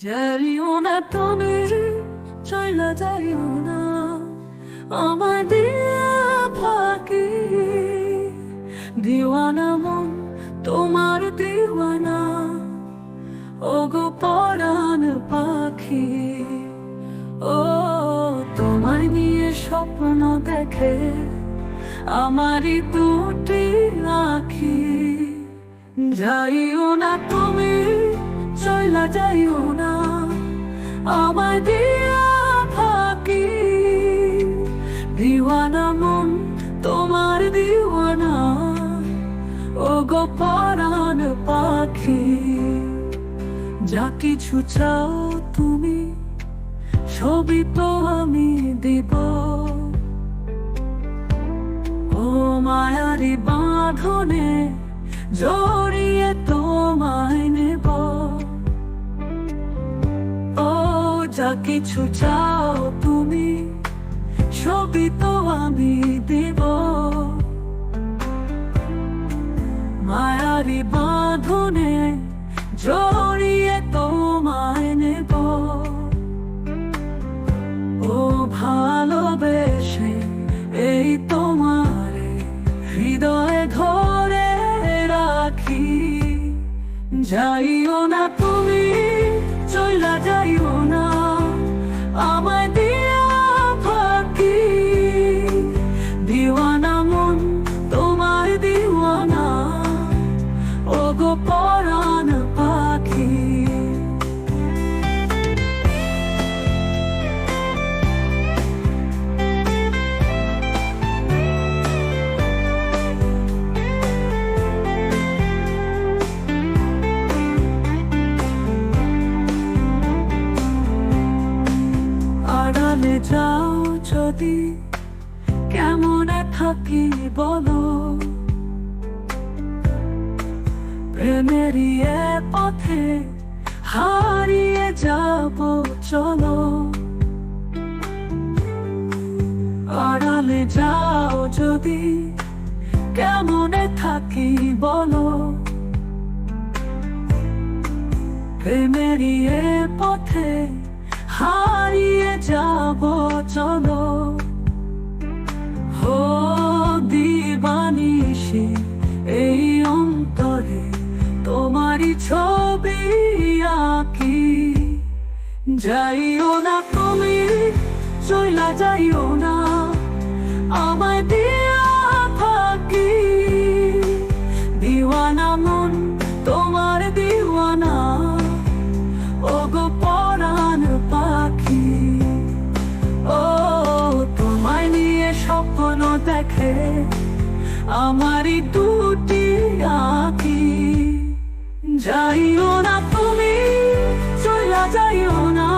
যাইও না তুমি, চইলা যাইও না আমার দিয়া ফাঁকি। দিওয়ানা মন তোমার দিওয়ানা, ওগো পরাণ পাখি। ও তোমায় নিয়ে স্বপ্ন দেখে আমারই দুটি আঁখি। যাইও না তুমি, চইলা যাইও না আমায় দিয়া ফাঁকি। দিওয়ানা মন তোমার দিওয়ানা, ওগো পরাণ পাখি। যা কিছু চাও তুমি সবই তো আমি দিব, ও মায়ারি বাঁধনে জড়িয়ে তোমায় নেব। ও যা কিছু চাও তুমি সবই তো আমি দিব, মায়ারি বাঁধনে জড়িয়ে তোমায় নেব। ও ভালোবেসে এই তোমারে হৃদয়ে ধরে রাখি। যাইও না তুমি, চইলা যাইও না আমায় দিয়া ফাঁকি। দিওয়ানা মন তোমার দিওয়ানা, ওগো পরাণ পাখি। আড়ালে যাও যদি কেমনে থাকি বলো, প্রেমেরই এ পথে হারিয়ে যাব চলো। আড়ালে যাও যদি কেমনে থাকি বলো, প্রেমেরই এ পথে হারিয়ে যাব চলো। হো দিবানিশি এই অন্তরে তোমারই ছবি আঁকি। যাইও না তুমি, চইলা যাইও না আমায় দিয়া ফাঁকি। দিওয়ানা মন তোমার দিওয়ানা, ওগো পরাণ পাখি। ও তোমায় নিয়ে স্বপ্ন দেখে আমারই দুটি আঁখি। যাইও না তুমি, চইলা যাইও না